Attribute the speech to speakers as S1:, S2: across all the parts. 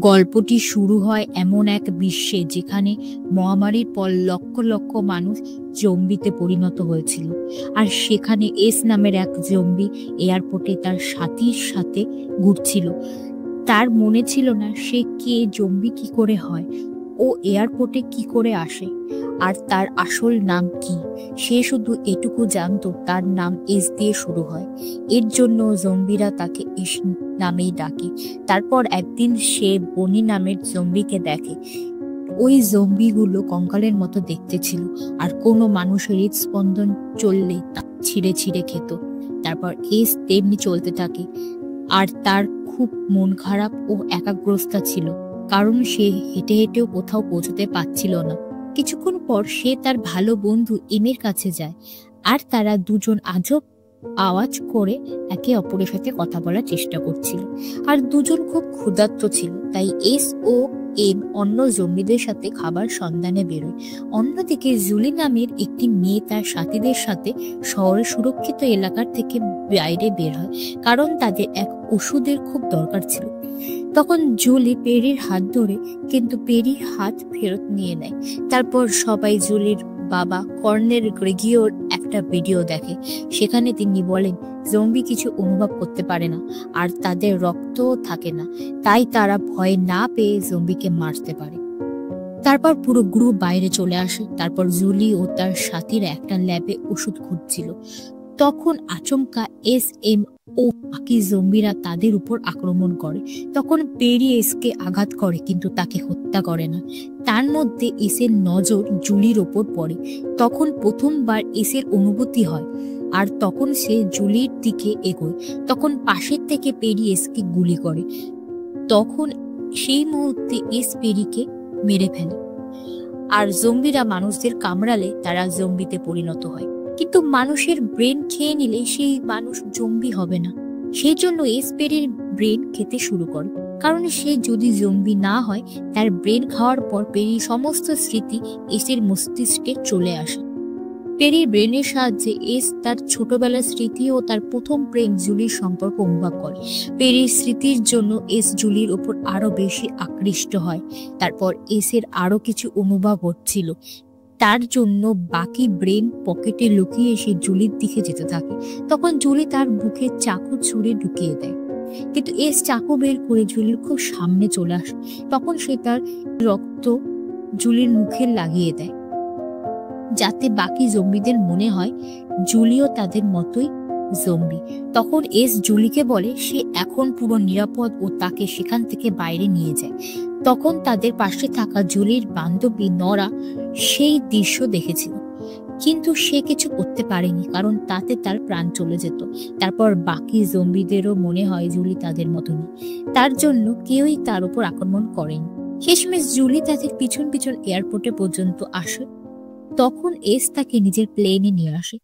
S1: গল্পটি শুরু হয় এমন এক বিশ্বে যেখানে মহামারীর পর লক্ষ লক্ষ মানুষ জম্বিতে পরিণত হয়েছিল। আর সেখানে এস নামের এক জম্বি এয়ারপোর্টে তার সাথীর সাথে ঘুরছিল। তার মনে ছিল না সে কে, জম্বি কি করে হয়, ও এয়ারপোর্টে কি করে আসে, আর তার আসল নাম কি। সে শুধু এটুকু জানতো তার নাম এস দিয়ে শুরু হয়। এর জন্য জম্বিরা তাকে এস নামেই ডাকে। তারপর একদিন সে বনি নামের জম্বিকে দেখে। ওই জম্বিগুলো কঙ্কালের মতো দেখতে ছিল, আর কোনো মানুষের হৃদস্পন্দন চললে তা ছিঁড়ে ছিঁড়ে খেত। তারপর এস তেমনি চলতে থাকে, আর তার খুব মন খারাপ ও একাগ্রতা ছিল, কারণ সে হেঁটে হেঁটেও কোথাও পৌঁছতে পারছিল না। কিছুক্ষণ পর সে তার ভালো বন্ধু এমের কাছে যায়, আর তারা দুজন আজব আওয়াজ করে একে অপরের সাথে কথা বলার চেষ্টা করছিল। আর দুজন খুব ক্ষুধার্ত ছিল, তাই এস ও এম অন্য জম্বিদের সাথে খাবার সন্ধানে বেরোয়। অন্যদিকে জুলি নামের একটি মেয়ে তার সাথীদের সাথে শহরের সুরক্ষিত এলাকার থেকে বাইরে বের হয়, কারণ তাদের এক ওষুধের খুব দরকার ছিল। তখন জুলি পেরির হাত ধরে, কিন্তু পেরি হাত ফেরত নিয়ে নেয়। তারপর সবাই জুলির বাবা কর্নেল গ্রেগিওর একটা ভিডিও দেখে। সেখানে তিনি বলেন জম্বি কিছু অনুভব করতে পারে না, আর তাদের রক্তও থাকে না, তাই তারা ভয় না পেয়ে জম্বিকে মারতে পারে। তারপর পুরো গ্রুপ বাইরে চলে আসে। তারপর জুলি ও তার সাথীরা একটা ল্যাবে ওষুধ খুঁজছিল। তখন আচমকা এস এম ও বাকি জম্বিরা তাদের উপর আক্রমণ করে। তখন পেরি এসকে আঘাত করে, কিন্তু তাকে হত্যা করে না। তার মধ্যে এসের নজর জুলির ওপর পড়ে। তখন প্রথমবার এসের অনুভূতি হয়, আর তখন সে জুলির দিকে এগোয়। তখন পাশের থেকে পেরি এসকে গুলি করে। তখন সেই মুহূর্তে এস পেরিকে মেরে ফেলে। আর জম্বিরা মানুষদের কামড়ালে তারা জম্বিতে পরিণত হয়। কিন্তু মানুষের ব্রেন খেয়ে নিলে সেই মানুষ জম্বি হবে না। সেই জন্য এস পেরির ব্রেন খেতে শুরু করে, কারণ সে যদি জম্বি না হয়, তার ব্রেন খাওয়ার পর পেরির সমস্ত স্মৃতি এসের মস্তিষ্কে চলে আসে। পেরির ব্রেনের সাহায্যে এস তার ছোটবেলার স্মৃতি ও তার প্রথম প্রেম জুলির সম্পর্ক অনুভব করে। পেরির স্মৃতির জন্য এস জুলির ওপর আরো বেশি আকৃষ্ট হয়। তারপর এসের আরো কিছু অনুভব হচ্ছিল, তার জন্য বাকি ব্রেন পকেটে লুকিয়ে এসে জুলির দিকে যেতে থাকে। তখন জুলি তার বুকে চাকু ছুঁড়ে ঢুকিয়ে দেয়, কিন্তু এস চাকু বের করে জুলির খুব সামনে চলে আসে। তখন সে তার রক্ত জুলির মুখে লাগিয়ে দেয়, যাতে বাকি জম্বিদের মনে হয় জুলিও তাদের মতোই জম্বি। তখন এস জুলিকে বলে সে এখন পুরো নিরাপদ ও তাকে সেখান থেকে বাইরে নিয়ে যায়। তখন তাদের পাশে থাকা জুলির বান্ধবী নরা সেই দৃশ্য দেখেছিল, কিন্তু সে কিছু করতে পারেনি, কারণ তাতে তার প্রাণ চলে যেত। তারপর বাকি জম্বিদেরও মনে হয় জুলি তাদের মতনই, তার জন্য কেউই তার উপর আক্রমণ করেনি। শেষমেশ জুলি তাদের পিছন পিছন এয়ারপোর্টে পর্যন্ত আসে। তখন এস তাকে নিজের প্লেনে নিয়ে আসে।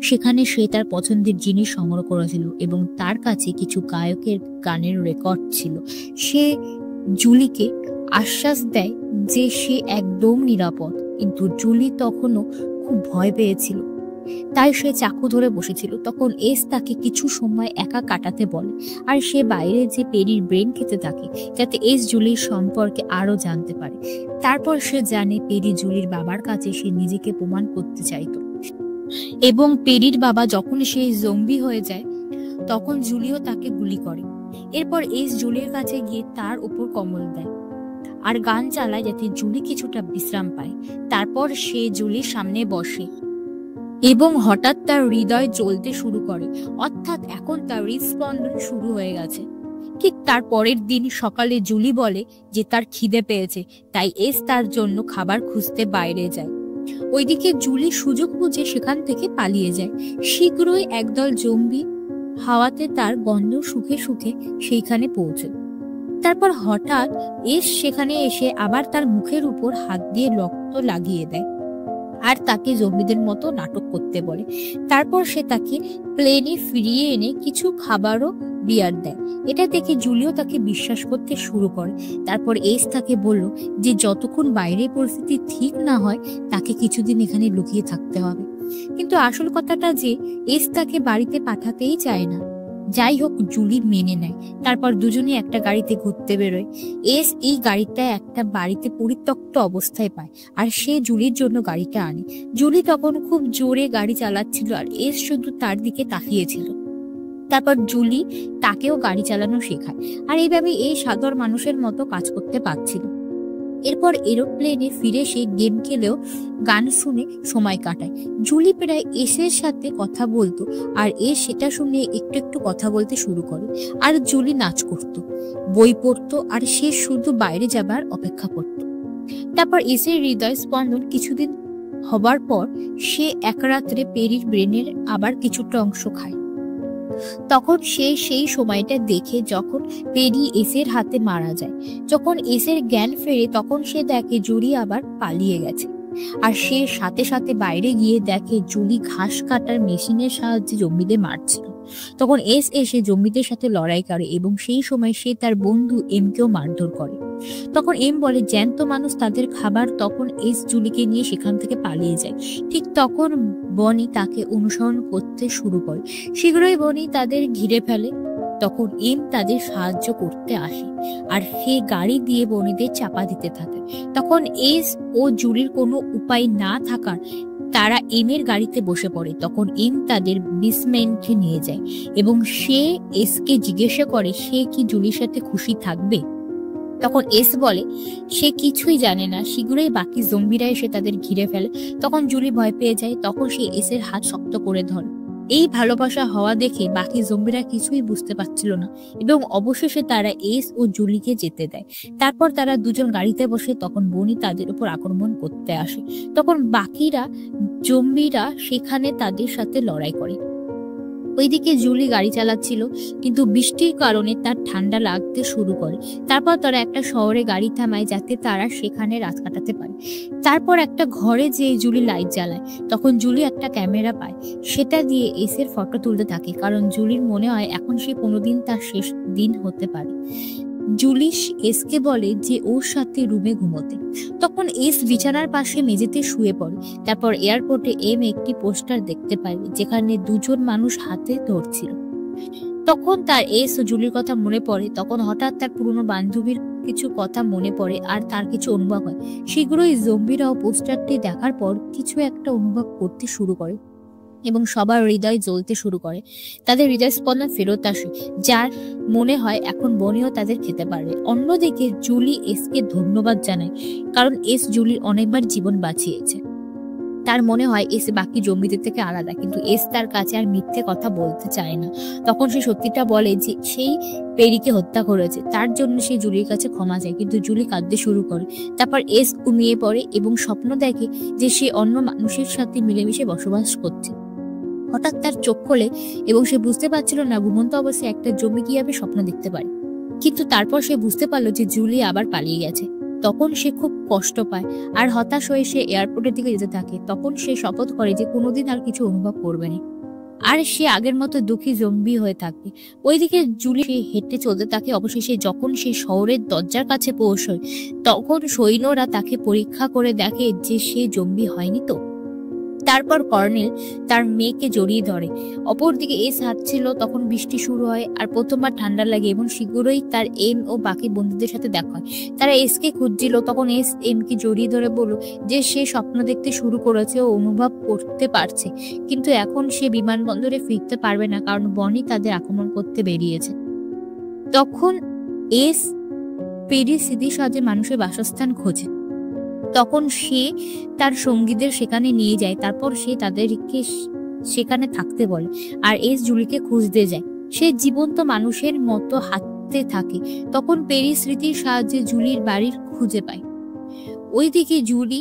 S1: সেখানে সে তার পছন্দের জিনিস সংগ্রহ করেছিল এবং তার কাছে কিছু গায়কের গানের রেকর্ড ছিল। সে জুলিকে আশ্বাস দেয় যে সে একদম নিরাপদ, কিন্তু জুলি তখনও খুব ভয় পেয়েছিল, তাই সে চাকু ধরে বসেছিল। তখন এস তাকে কিছু সময় একা কাটাতে বলে, আর সে বাইরে যে পেরির ব্রেন খেতে থাকে, যাতে এস জুলির সম্পর্কে আরো জানতে পারে। তারপর সে জানে পেরি জুলির বাবার কাছে সে নিজেকে প্রমাণ করতে চাইতো, এবং পেরির বাবা যখন সে জম্বি হয়ে যায় তখন জুলিও তাকে গুলি করে। এরপর এস জুলির কাছে গিয়ে তার উপর কম্বল দেয় আর গান চালায়, যাতে জুলি কিছুটা বিশ্রাম পায়। তারপর সে জুলির সামনে বসে এবং হঠাৎ তার হৃদয় জ্বলতে শুরু করে, অর্থাৎ এখন তার হৃদস্পন্দন শুরু হয়ে গেছে। ঠিক তার পরের দিন সকালে জুলি বলে যে তার খিদে পেয়েছে, তাই এস তার জন্য খাবার খুঁজতে বাইরে যায়। ওইদিকে জুলি সুযোগ বুঝে সেখান থেকে পালিয়ে যায়। শীঘ্রই একদল জম্বি হাওয়াতে তার গন্ধ শুকে শুকে সেইখানে পৌঁছে। তারপর হঠাৎ এস সেখানে এসে আবার তার মুখের উপর হাত দিয়ে রক্ত লাগিয়ে দেয়, আর তাকে জম্বিদের মতো নাটক করতে বলে। তারপর সে তাকে প্লেনে ফিরিয়ে এনে কিছু খাবারও বিয়ার দেয়। এটা দেখে জুলিও তাকে বিশ্বাস করতে শুরু করে। তারপর এস তাকে বলল যে যতক্ষণ বাইরের পরিস্থিতি ঠিক না হয় তাকে কিছুদিন এখানে লুকিয়ে থাকতে হবে। কিন্তু আসল কথাটা যে এস তাকে বাড়িতে পাঠাতেই চায় না। যাই হোক, জুলি মেনে নেয়। তারপর দুজনেই একটা গাড়িতে ঘুরতে বেরোয়। এস এই গাড়িটা একটা বাড়িতে পরিত্যক্ত অবস্থায় পায়, আর সে জুলির জন্য গাড়িটা আনে। জুলি তখন খুব জোরে গাড়ি চালাচ্ছিল, আর এস শুধু তার দিকে তাকিয়েছিল। তারপর জুলি তাকেও গাড়ি চালানো শেখায়, আর এইভাবে এই সাধারণ মানুষের মতো কাজ করতে পারছিল। এরপর এরোপ্লেনে ফিরে সে গেম খেলেও গান শুনে সময় কাটায়। জুলি প্রায় এসের সাথে কথা বলতো, আর সেটা শুনে একটু একটু কথা বলতে শুরু করে। আর জুলি নাচ করত, বই পড়তো, আর সে শুধু বাইরে যাবার অপেক্ষা করত। তারপর এসের হৃদয় স্পন্দন কিছুদিন হবার পর সে এক রাত্রে পেরির ব্রেনের আবার কিছুটা অংশ খায়। তখন সে সেই সময়টা দেখে যখন পেরি এসের হাতে মারা যায়। যখন এসের জ্ঞান ফেরে তখন সে দেখে জুলি আবার পালিয়ে গেছে, আর সে সাথে সাথে বাইরে গিয়ে দেখে জুলি ঘাস কাটার মেশিনের সাহায্যে জম্বিদের মারছিল। তখন এস এসে জম্বিদের সাথে লড়াই করে, এবং সেই সময় সে তার বন্ধু এমকেও মারধর করে। তখন এম বলে জ্যান্ত মানুষ তাদের খাবার। তখন এস জুলিকে নিয়ে সেখান থেকে পালিয়ে যায়। ঠিক তখন বনি তাকে অনুসরণ করতে শুরু করে। শীঘ্রই বনি তাদের ঘিরে ফেলে। তখন এম তাদের সাহায্য করতে আসে, আর সে গাড়ি দিয়ে বনিদের চাপা দিতে থাকে। তখন এস ও জুলির কোনো উপায় না থাকার তারা এমের গাড়িতে বসে পড়ে। তখন এম তাদের বেসমেন্টে নিয়ে যায়, এবং সে এসকে জিজ্ঞাসা করে সে কি জুলির সাথে খুশি থাকবে। তখন এস বলে সে কিছুই জানে না। শীঘ্রই বাকি জম্বিরা এসে তাদের ঘিরে ফেলে। তখন জুলি ভয় পেয়ে যায়। তখন সে এসের হাত শক্ত করে ধরে। এই ভালোবাসা হওয়া দেখে বাকি জম্বিরা কিছুই বুঝতে পারছিল না, এবং অবশেষে তারা এস ও জুলিকে যেতে দেয়। তারপর তারা দুজন গাড়িতে বসে। তখন বনি তাদের উপর আক্রমণ করতে আসে। তখন বাকিরা জম্বিরা সেখানে তাদের সাথে লড়াই করে। ওইদিকে জুলি গাড়ি চালাচ্ছিল, কিন্তু বৃষ্টির কারণে তার ঠান্ডা লাগতে শুরু করে। তারপর তারা একটা শহরে গাড়ি থামায় যাতে তারা সেখানে রাত কাটাতে পারে। তারপর একটা ঘরে যেয়ে জুলি লাইট জ্বালায়। তখন জুলি একটা ক্যামেরা পায়, সেটা দিয়ে এসের ফটো তুলতে থাকে, কারণ জুলির মনে হয় এখন সে কোনোদিন তার শেষ দিন হতে পারে। জুলি এসকে বলে যে ওর সাথে রুমে ঘুমোতে। তখন এস বিছানার পাশে মেঝেতে শুয়ে পড়ে। তারপর এয়ারপোর্টে এম একটি পোস্টার দেখতে পায় যেখানে দুজন মানুষ হাতে ধরছিল। তখন তার এস ও জুলির কথা মনে পড়ে। তখন হঠাৎ তার পুরনো বান্ধবীর কিছু কথা মনে পড়ে, আর তার কিছু অনুভব হয়। শীঘ্রই জম্বিরাও পোস্টারটি দেখার পর কিছু একটা অনুভব করতে শুরু করে, এবং সবার হৃদয় জ্বলতে শুরু করে। তাদের হৃদয় স্পন্দন ফেরত আসে, যার মনে হয় এখন বনিও তাদের খেতে পারবে। অন্যদিকে জুলি এসকে ধন্যবাদ জানায়, কারণ এস জুলির অনেকবার জীবন বাঁচিয়েছে। তার মনে হয় এস বাকি জম্বিদের থেকে আলাদা, কিন্তু এস তার কাছে আর মিথ্যে কথা বলতে চায় না। তখন সে সত্যিটা বলে যে সেই পেরিকে হত্যা করেছে। তার জন্য সে জুলির কাছে ক্ষমা চায়, কিন্তু জুলি কাঁদতে শুরু করে। তারপর এস ঘুমিয়ে পড়ে এবং স্বপ্ন দেখে যে সে অন্য মানুষের সাথে মিলেমিশে বসবাস করছে। হঠাৎ তার চোখ খোলে, এবং সে বুঝতে পারছিল না ঘুমন্ত অবস্থায় একটা জম্বি কিভাবে স্বপ্ন দেখতে পারে। কিন্তু তারপর সে বুঝতে পারলো যে জুলি আবার পালিয়ে গেছে। তখন সে খুব কষ্ট পায়, আর হতাশ হয়ে সে এয়ারপোর্টের দিকে যেতে থাকে। তখন সে শপথ করে যে কোনোদিন আর কিছু অনুভব করবে না, আর সে আগের মতো দুঃখী জম্বি হয়ে থাকবে। ওইদিকে জুলি সে হেঁটে চলতে থাকে। অবশেষে যখন সে শহরের দরজার কাছে পৌঁছয়, তখন সৈন্যরা তাকে পরীক্ষা করে দেখে যে সে জম্বি হয়নি তো। তারপর কর্নেল তার মেয়েকে জড়িয়ে ধরে। অপরদিকে এস হাঁটছিল। তখন বৃষ্টি শুরু হয়, আর প্রথমবার ঠান্ডা লাগে, এবং শীঘ্রই তার এম ও বাকি বন্ধুদের সাথে দেখা হয়। তারা এসকে খুঁজছিল। তখন এস এমকে জড়িয়ে ধরে বলল যে সে স্বপ্ন দেখতে শুরু করেছে ও অনুভব করতে পারছে, কিন্তু এখন সে বিমানবন্দরে ফিরতে পারবে না, কারণ বনি তাদের আক্রমণ করতে বেরিয়েছে। তখন এস পেরি স্মৃতির সাহায্যে মানুষের বাসস্থান খোঁজে। তখন সে তার সঙ্গীদের সেখানে নিয়ে যায়। তারপর সে তাদেরকে সেখানে থাকতে বলে, আর এস জুলিকে খুঁজতে যায়। সে জীবন্ত মানুষের মতো হাঁটতে থাকে। তখন পেরি স্মৃতির সাহায্যে জুলির বাড়ির খুঁজে পায়। ওইদিকে জুলি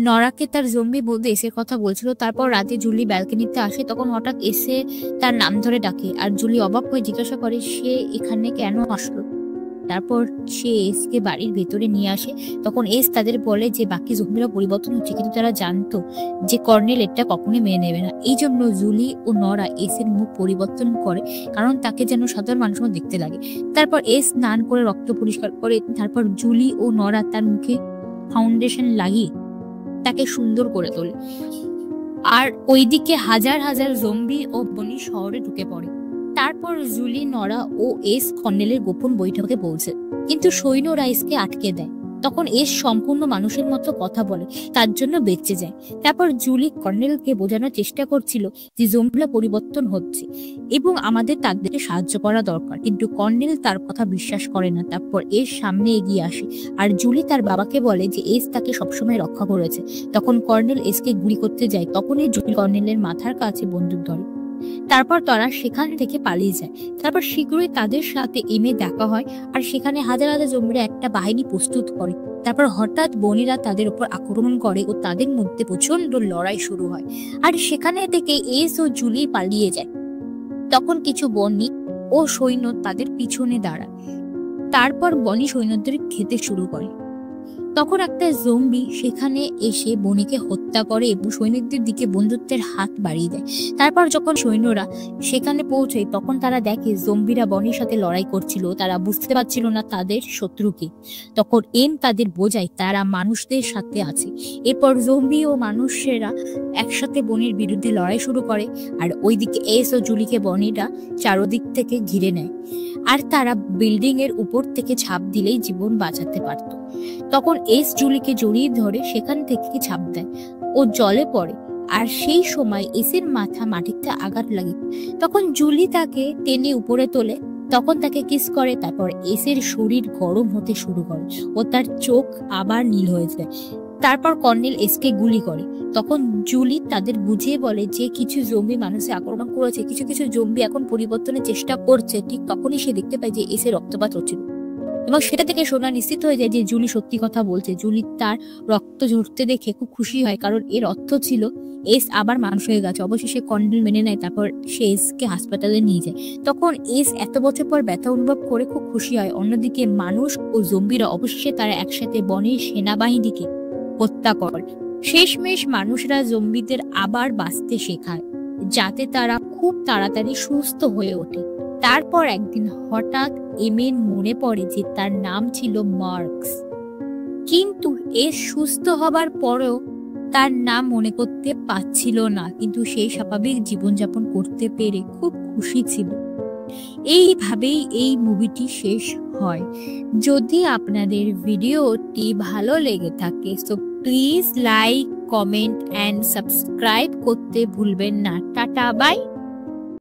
S1: নরাকে তার জম্বি বলতে এসের কথা বলছিল। তারপর রাতে জুলি ব্যালকনিতে আসে। তখন হঠাৎ এসে তার নাম ধরে ডাকে, আর জুলি অবাক হয়ে জিজ্ঞাসা করে সে এখানে কেন আসলো। তারপর সে এসকে বাড়ির ভেতরে নিয়ে আসে। তখন এস তাদের বলে যে বাকি জম্বিরা পরিবর্তন হচ্ছে, কিন্তু তারা জানতো যে কর্নেল এটা কখনোই মেনে নেবে না। এই জন্য জুলি ও নরা এসের মুখ পরিবর্তন করে, কারণ তাকে যেন সাধারণ মানুষের মতো দেখতে লাগে। তারপর এস স্নান করে রক্ত পরিষ্কার করে। তারপর জুলি ও নরা তার মুখে ফাউন্ডেশন লাগিয়ে তাকে সুন্দর করে তোলে। আর ওইদিকে হাজার হাজার জম্বি ও বনি শহরে ঢুকে পড়ে। তারপর জুলি, নরা ও এস কর্নেলের গোপন বৈঠকে পৌঁছে, কিন্তু সৈন্যরা এসকে আটকে দেয়। তখন এস সম্পূর্ণ মানুষের মতো কথা বলে, তার জন্য বেঁচে যায়। তারপর জুলি কর্নেলকে বোঝানোর চেষ্টা করছিল যে জম্বিরা পরিবর্তন হচ্ছে এবং আমাদের তাদেরকে সাহায্য করা দরকার, কিন্তু কর্নেল তার কথা বিশ্বাস করে না। তারপর এস সামনে এগিয়ে আসে আর জুলি তার বাবাকে বলে যে এস তাকে সবসময় রক্ষা করেছে। তখন কর্নেল এসকে গুলি করতে যায়, তখনই জুলি কর্নেলের মাথার কাছে বন্দুক ধরে। তারপর তারা সেখান থেকে পালিয়ে যায়। তারপর শীঘ্রই তাদের সাথে এমে দেখা হয় আর সেখানে হাজার হাজার জম্বিরা একটা বাহিনী প্রস্তুত করে। তারপর হঠাৎ বনিরা তাদের উপর আক্রমণ করে ও তাদের মধ্যে প্রচন্ড লড়াই শুরু হয় আর সেখানে থেকে এস ও জুলি পালিয়ে যায়। তখন কিছু বনি ও সৈন্য তাদের পিছনে দাঁড়ায়। তারপর বনি সৈন্যদের খেতে শুরু করে। তখন একটা জম্বি সেখানে এসে বনিকে হত্যা করে এবং সৈনিকদের দিকে বন্ধুত্বের হাত বাড়িয়ে দেয়। তারপর যখন সৈন্যরা সেখানে পৌঁছায় তখন তারা দেখে জম্বিরা বনির সাথে লড়াই করছিল, তারা বুঝতে পারছিল না তাদের শত্রুকে। তখন এম তাদের বোঝায় তারা মানুষদের সাথে আছে। এরপর জম্বি ও মানুষেরা একসাথে বনির বিরুদ্ধে লড়াই শুরু করে আর ওইদিকে এস ও জুলিকে বনিরা চারদিক থেকে ঘিরে নেয় আর তারা বিল্ডিং এর উপর থেকে ঝাঁপ দিলেই জীবন বাঁচাতে পারত। তখন এস জুলিকে জড়িয়ে ধরে সেখান থেকে ঝাঁপ দেয়, ও জলে পড়ে আর সেই সময় এসের মাথা মাটিতে আঘাত লাগে। তখন জুলি তাকে টেনে উপরে তোলে, তখন তাকে কিস করে। তারপর এসের শরীর গরম হতে শুরু করে ও তার চোখ আবার নীল হয়ে যায়। তারপর কর্নেল এসকে গুলি করে। তখন জুলি তাদের বুঝিয়ে বলে যে কিছু জম্বি মানুষে আক্রমণ করেছে, কিছু কিছু জম্বি এখন পরিবর্তনের চেষ্টা করছে। ঠিক তখনই সে দেখতে পায় যে এসে রক্তপাত হচ্ছিল এবং সেটা থেকে সোনা নিশ্চিত হয়ে যায় যে জুলি সত্যি কথা বলছে। জুলি তার রক্ত ঝরতে দেখে খুব খুশি হয়, কারণ এর অর্থ ছিল এস আবার মানুষ হয়ে গেছে। অবশেষে কর্নেল মেনে নেয়। তারপর সে এসকে হাসপাতালে নিয়ে যায়। তখন এস এত বছর পর ব্যথা অনুভব করে খুব খুশি হয়। অন্যদিকে মানুষ ও জম্বিরা অবশেষে তারা একসাথে বনের সেনাবাহিনীকে হত্যা করে। শেষমেশ মানুষরা জম্বিদের আবার বাঁচতে শেখায় যাতে তারা খুব তাড়াতাড়ি সুস্থ হয়ে ওঠে। তারপর একদিন হঠাৎ এমের মনে পড়ে যে তার নাম ছিল মার্কস, কিন্তু এস সুস্থ হবার পরেও তার নাম মনে করতে পারছিল না, কিন্তু সে স্বাভাবিক জীবনযাপন করতে পেরে খুব খুশি ছিল। এইভাবেই এই মুভিটি শেষ হয়। যদি আপনাদের ভিডিওটি ভালো লেগে থাকে তো please like, comment and subscribe করতে ভুলবেন না। Tata, by.